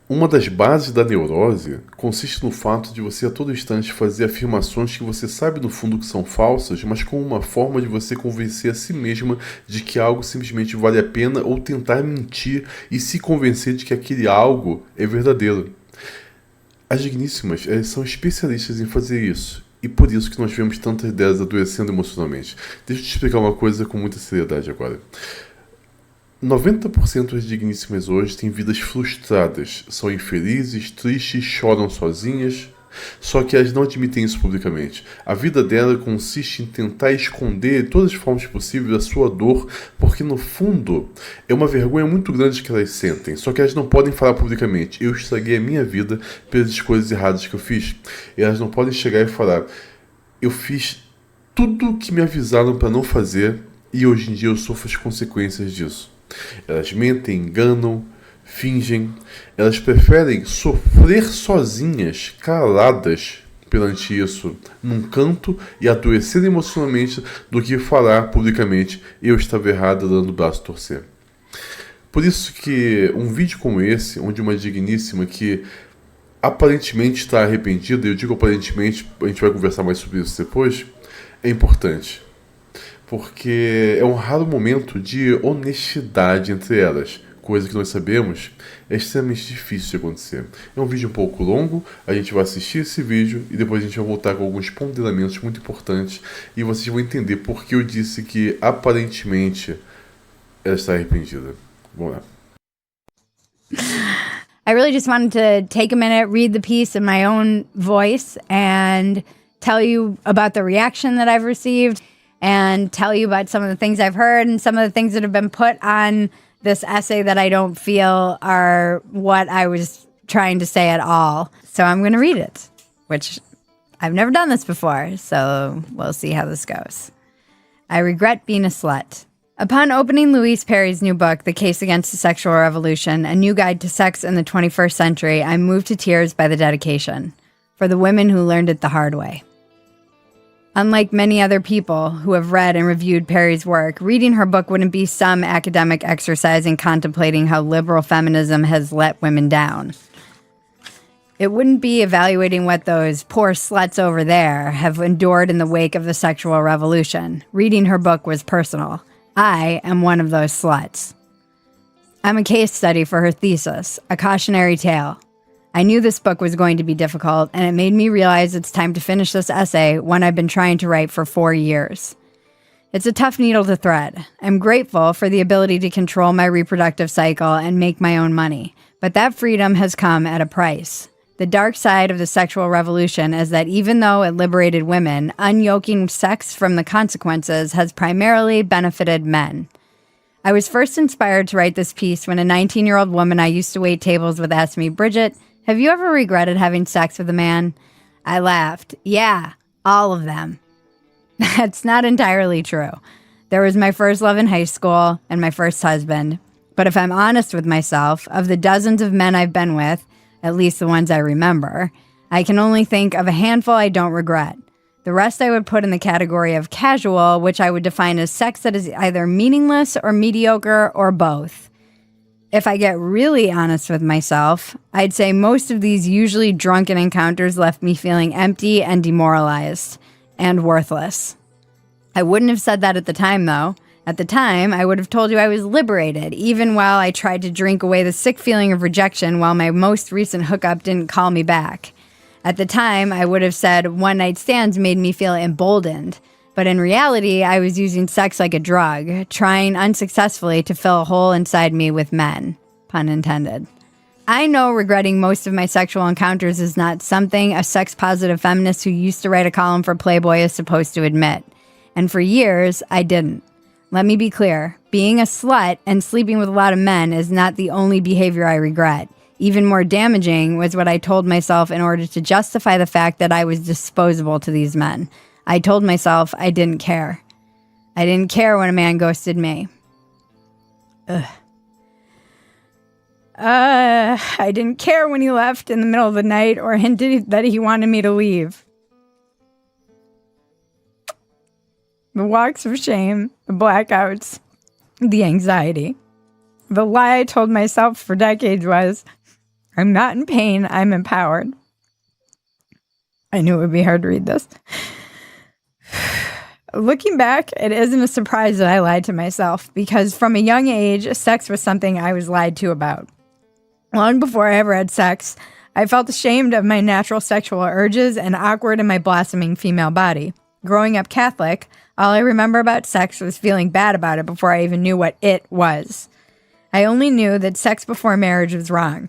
Uma das bases da neurose consiste no fato de você a todo instante fazer afirmações que você sabe no fundo que são falsas, mas com uma forma de você convencer a si mesma de que algo simplesmente vale a pena ou tentar mentir e se convencer de que aquele algo é verdadeiro. As digníssimas são especialistas em fazer isso, e por isso que nós vemos tantas delas adoecendo emocionalmente. Deixa eu te explicar uma coisa com muita seriedade agora. 90% das digníssimas hoje têm vidas frustradas, são infelizes, tristes, choram sozinhas, só que elas não admitem isso publicamente. A vida dela consiste em tentar esconder de todas as formas possíveis a sua dor, porque no fundo é uma vergonha muito grande que elas sentem, só que elas não podem falar publicamente: eu estraguei a minha vida pelas coisas erradas que eu fiz. E elas não podem chegar e falar: eu fiz tudo o que me avisaram para não fazer e hoje em dia eu sofro as consequências disso. Elas mentem, enganam, fingem. Elas preferem sofrer sozinhas, caladas perante isso, num canto e adoecer emocionalmente, do que falar publicamente: eu estava errada, dando o braço a torcer. Por isso que um vídeo como esse, onde uma digníssima que aparentemente está arrependida, e eu digo aparentemente, a gente vai conversar mais sobre isso depois, é importante. Porque é um raro momento de honestidade entre elas, coisa que nós sabemos é extremamente difícil de acontecer. É um vídeo um pouco longo, a gente vai assistir esse vídeo e depois a gente vai voltar com alguns ponderamentos muito importantes e vocês vão entender por que eu disse que aparentemente ela está arrependida. Vamos lá. I really just wanted to take a minute, read the piece in my own voice, and tell you about the reaction that I've received, and tell you about some of the things I've heard and some of the things that have been put on this essay that I don't feel are what I was trying to say at all. So I'm going to read it, which I've never done this before, so we'll see how this goes. I regret being a slut. Upon opening Louise Perry's new book, The Case Against the Sexual Revolution, A New Guide to Sex in the 21st Century, I'm moved to tears by the dedication. For the women who learned it the hard way. Unlike many other people who have read and reviewed Perry's work, reading her book wouldn't be some academic exercise in contemplating how liberal feminism has let women down. It wouldn't be evaluating what those poor sluts over there have endured in the wake of the sexual revolution. Reading her book was personal. I am one of those sluts. I'm a case study for her thesis, a cautionary tale. I knew this book was going to be difficult, and it made me realize it's time to finish this essay, one I've been trying to write for 4 years. It's a tough needle to thread. I'm grateful for the ability to control my reproductive cycle and make my own money, but that freedom has come at a price. The dark side of the sexual revolution is that even though it liberated women, unyoking sex from the consequences has primarily benefited men. I was first inspired to write this piece when a 19-year-old woman I used to wait tables with asked me, "Bridget, have you ever regretted having sex with a man?" I laughed. Yeah, all of them. That's not entirely true. There was my first love in high school and my first husband. But if I'm honest with myself, of the dozens of men I've been with, at least the ones I remember, I can only think of a handful I don't regret. The rest I would put in the category of casual, which I would define as sex that is either meaningless or mediocre or both. If I get really honest with myself, I'd say most of these usually drunken encounters left me feeling empty and demoralized and worthless. I wouldn't have said that at the time, though. At the time, I would have told you I was liberated, even while I tried to drink away the sick feeling of rejection while my most recent hookup didn't call me back. At the time, I would have said one-night stands made me feel emboldened. But in reality, I was using sex like a drug, trying unsuccessfully to fill a hole inside me with men. Pun intended. I know regretting most of my sexual encounters is not something a sex-positive feminist who used to write a column for Playboy is supposed to admit. And for years, I didn't. Let me be clear. Being a slut and sleeping with a lot of men is not the only behavior I regret. Even more damaging was what I told myself in order to justify the fact that I was disposable to these men. I told myself I didn't care. I didn't care when a man ghosted me. I didn't care when he left in the middle of the night or hinted that he wanted me to leave. The walks of shame, the blackouts, the anxiety. The lie I told myself for decades was, I'm not in pain. I'm empowered. I knew it would be hard to read this. Looking back, it isn't a surprise that I lied to myself because from a young age, sex was something I was lied to about. Long before I ever had sex, I felt ashamed of my natural sexual urges and awkward in my blossoming female body. Growing up Catholic, all I remember about sex was feeling bad about it before I even knew what it was. I only knew that sex before marriage was wrong.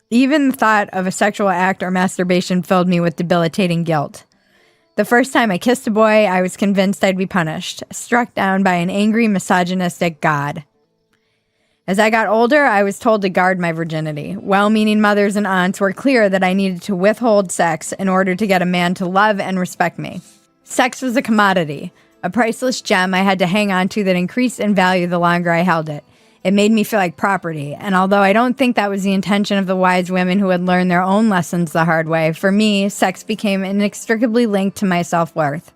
Even the thought of a sexual act or masturbation filled me with debilitating guilt. The first time I kissed a boy, I was convinced I'd be punished, struck down by an angry, misogynistic God. As I got older, I was told to guard my virginity. Well-meaning mothers and aunts were clear that I needed to withhold sex in order to get a man to love and respect me. Sex was a commodity, a priceless gem I had to hang on to that increased in value the longer I held it. It made me feel like property, and although I don't think that was the intention of the wise women who had learned their own lessons the hard way, for me, sex became inextricably linked to my self-worth.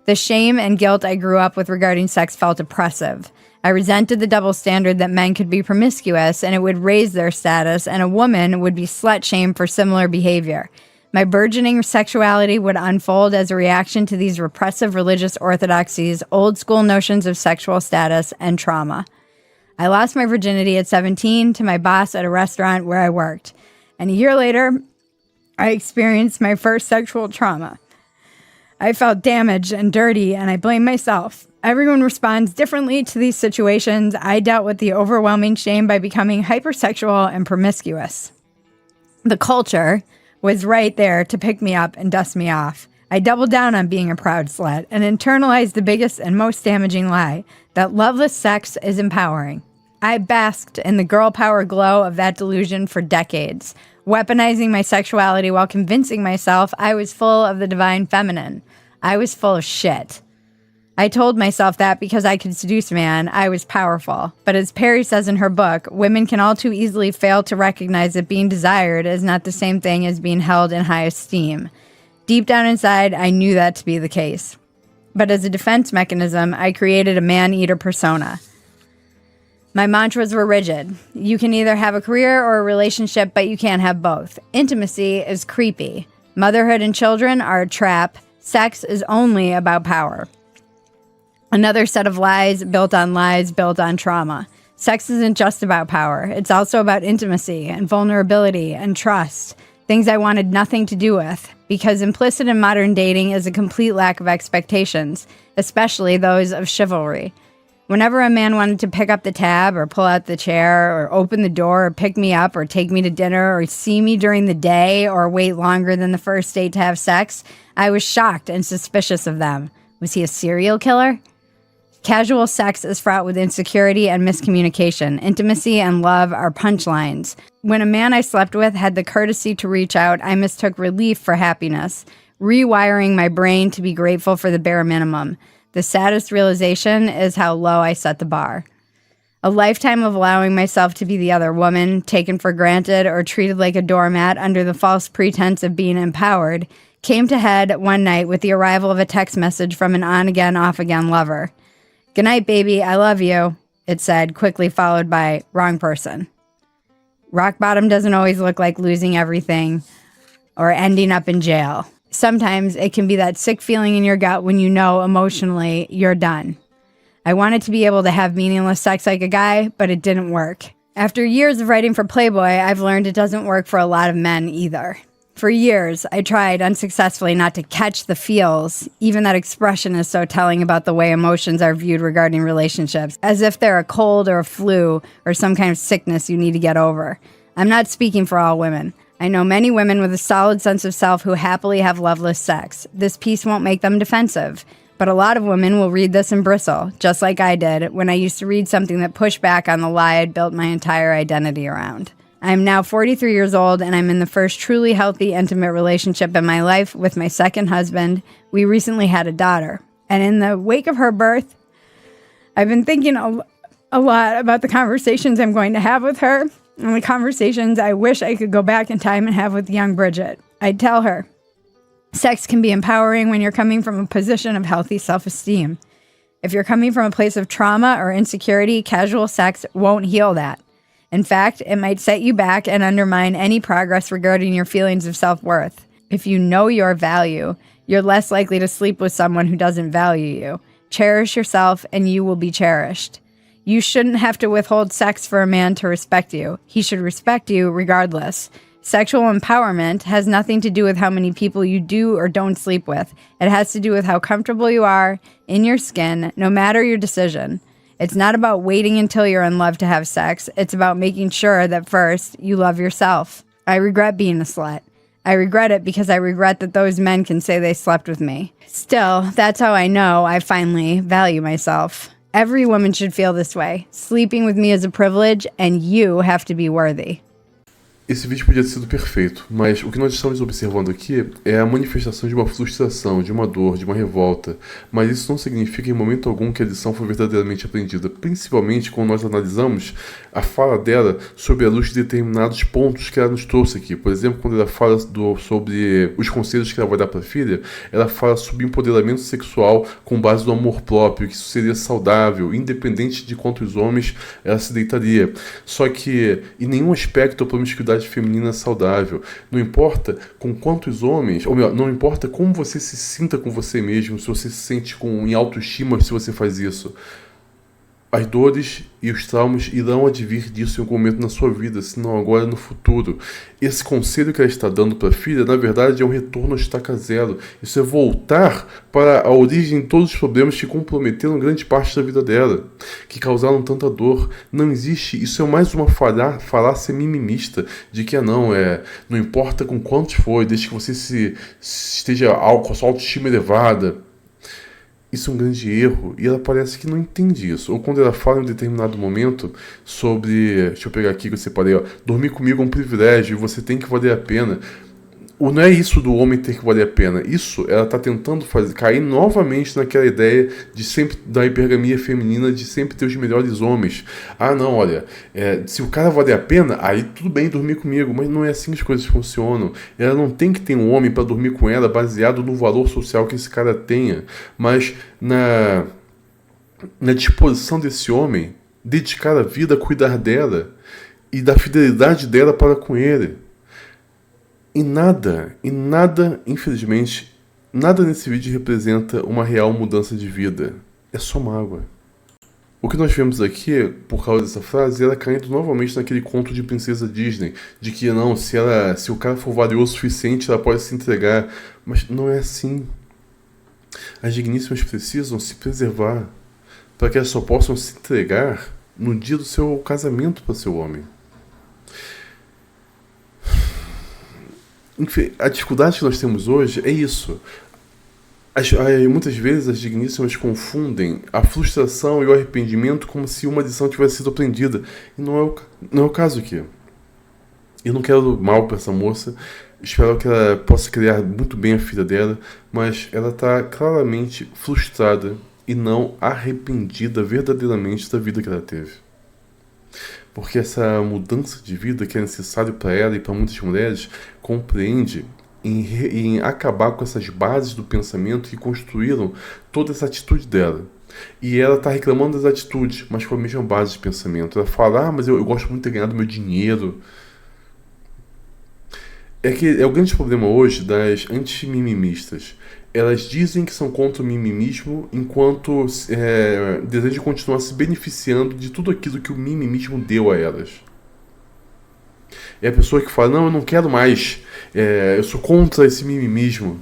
The shame and guilt I grew up with regarding sex felt oppressive. I resented the double standard that men could be promiscuous and it would raise their status, and a woman would be slut-shamed for similar behavior. My burgeoning sexuality would unfold as a reaction to these repressive religious orthodoxies, old-school notions of sexual status, and trauma. I lost my virginity at 17 to my boss at a restaurant where I worked. And a year later, I experienced my first sexual trauma. I felt damaged and dirty, and I blamed myself. Everyone responds differently to these situations. I dealt with the overwhelming shame by becoming hypersexual and promiscuous. The culture was right there to pick me up and dust me off. I doubled down on being a proud slut and internalized the biggest and most damaging lie, that loveless sex is empowering. I basked in the girl power glow of that delusion for decades, weaponizing my sexuality while convincing myself I was full of the divine feminine. I was full of shit. I told myself that because I could seduce man, I was powerful. But as Perry says in her book, women can all too easily fail to recognize that being desired is not the same thing as being held in high esteem. Deep down inside, I knew that to be the case. But as a defense mechanism, I created a man-eater persona. My mantras were rigid. You can either have a career or a relationship, but you can't have both. Intimacy is creepy. Motherhood and children are a trap. Sex is only about power. Another set of lies built on trauma. Sex isn't just about power. It's also about intimacy and vulnerability and trust, things I wanted nothing to do with, because implicit in modern dating is a complete lack of expectations, especially those of chivalry. Whenever a man wanted to pick up the tab or pull out the chair or open the door or pick me up or take me to dinner or see me during the day or wait longer than the first date to have sex, I was shocked and suspicious of them. Was he a serial killer? Casual sex is fraught with insecurity and miscommunication. Intimacy and love are punchlines. When a man I slept with had the courtesy to reach out, I mistook relief for happiness, rewiring my brain to be grateful for the bare minimum. The saddest realization is how low I set the bar. A lifetime of allowing myself to be the other woman, taken for granted or treated like a doormat under the false pretense of being empowered, came to head one night with the arrival of a text message from an on-again, off-again lover. "Good night, baby, I love you," it said, quickly followed by, "Wrong person." Rock bottom doesn't always look like losing everything or ending up in jail. Sometimes it can be that sick feeling in your gut when you know emotionally you're done. I wanted to be able to have meaningless sex like a guy, but it didn't work. After years of writing for Playboy, I've learned it doesn't work for a lot of men either. For years, I tried unsuccessfully not to catch the feels. Even that expression is so telling about the way emotions are viewed regarding relationships, as if they're a cold or a flu or some kind of sickness you need to get over. I'm not speaking for all women. I know many women with a solid sense of self who happily have loveless sex. This piece won't make them defensive, but a lot of women will read this and bristle, just like I did when I used to read something that pushed back on the lie I'd built my entire identity around. I am now 43 years old, and I'm in the first truly healthy, intimate relationship in my life with my second husband. We recently had a daughter, and in the wake of her birth, I've been thinking a lot about the conversations I'm going to have with her, and the conversations I wish I could go back in time and have with young Bridget. I'd tell her, sex can be empowering when you're coming from a position of healthy self-esteem. If you're coming from a place of trauma or insecurity, casual sex won't heal that. In fact, it might set you back and undermine any progress regarding your feelings of self-worth. If you know your value, you're less likely to sleep with someone who doesn't value you. Cherish yourself and you will be cherished. You shouldn't have to withhold sex for a man to respect you. He should respect you regardless. Sexual empowerment has nothing to do with how many people you do or don't sleep with. It has to do with how comfortable you are in your skin, no matter your decision. It's not about waiting until you're in love to have sex. It's about making sure that first, you love yourself. I regret being a slut. I regret it because I regret that those men can say they slept with me. Still, that's how I know I finally value myself. Every woman should feel this way. Sleeping with me is a privilege, and you have to be worthy. Esse vídeo podia ter sido perfeito, mas o que nós estamos observando aqui é a manifestação de uma frustração, de uma dor, de uma revolta. Mas isso não significa em momento algum que a lição foi verdadeiramente aprendida, principalmente quando nós analisamos a fala dela sobre a luz de determinados pontos que ela nos trouxe aqui. Por exemplo, quando ela fala sobre os conselhos que ela vai dar para a filha, ela fala sobre empoderamento sexual com base no amor próprio, que isso seria saudável, independente de quantos homens ela se deitaria. Só que em nenhum aspecto a promiscuidade feminina saudável. Não importa com quantos homens, ou melhor, não importa como você se sinta com você mesmo, se você se sente em autoestima se você faz isso. As dores e os traumas irão advir disso em algum momento na sua vida, se não agora, no futuro. Esse conselho que ela está dando para a filha, na verdade, é um retorno à estaca zero. Isso é voltar para a origem de todos os problemas que comprometeram grande parte da vida dela, que causaram tanta dor. Não existe, isso é mais uma falácia mimimista, de que não importa com quantos foi, desde que você esteja com a sua autoestima elevada. Isso é um grande erro, e ela parece que não entende isso. Ou quando ela fala em um determinado momento sobre, deixa eu pegar aqui que eu separei, dormir comigo é um privilégio, e você tem que valer a pena. Não é isso do homem ter que valer a pena. Isso, ela está tentando cair novamente naquela ideia de sempre, da hipergamia feminina, de sempre ter os melhores homens. Ah, não, olha, se o cara valer a pena, aí tudo bem dormir comigo, mas não é assim que as coisas funcionam. Ela não tem que ter um homem para dormir com ela baseado no valor social que esse cara tenha, mas na disposição desse homem, dedicar a vida a cuidar dela e da fidelidade dela para com ele. E nada, infelizmente, nada nesse vídeo representa uma real mudança de vida. É só mágoa. O que nós vemos aqui, por causa dessa frase, ela caindo novamente naquele conto de princesa Disney, de que não, se o cara for valioso o suficiente, ela pode se entregar. Mas não é assim. As digníssimas precisam se preservar, para que elas só possam se entregar no dia do seu casamento para seu homem. Enfim, a dificuldade que nós temos hoje é isso. Muitas vezes as digníssimas confundem a frustração e o arrependimento como se uma lição tivesse sido aprendida. E não é o caso aqui. Eu não quero mal para essa moça. Espero que ela possa criar muito bem a filha dela. Mas ela está claramente frustrada e não arrependida verdadeiramente da vida que ela teve. Porque essa mudança de vida que é necessário para ela e para muitas mulheres compreende em acabar com essas bases do pensamento que construíram toda essa atitude dela. E ela está reclamando das atitudes, mas com a mesma base de pensamento. Ela fala, mas eu gosto muito de ter ganhado meu dinheiro. É que é o grande problema hoje das antimimimistas. Elas dizem que são contra o mimimismo enquanto desejam continuar se beneficiando de tudo aquilo que o mimimismo deu a elas. É a pessoa que fala, não, eu não quero mais, eu sou contra esse mimimismo,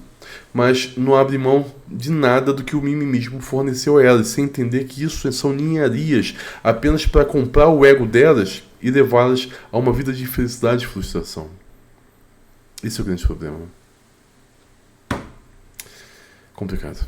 mas não abre mão de nada do que o mimimismo forneceu a elas, sem entender que isso são ninharias apenas para comprar o ego delas e levá-las a uma vida de infelicidade e frustração. Esse é o grande problema. Complicado.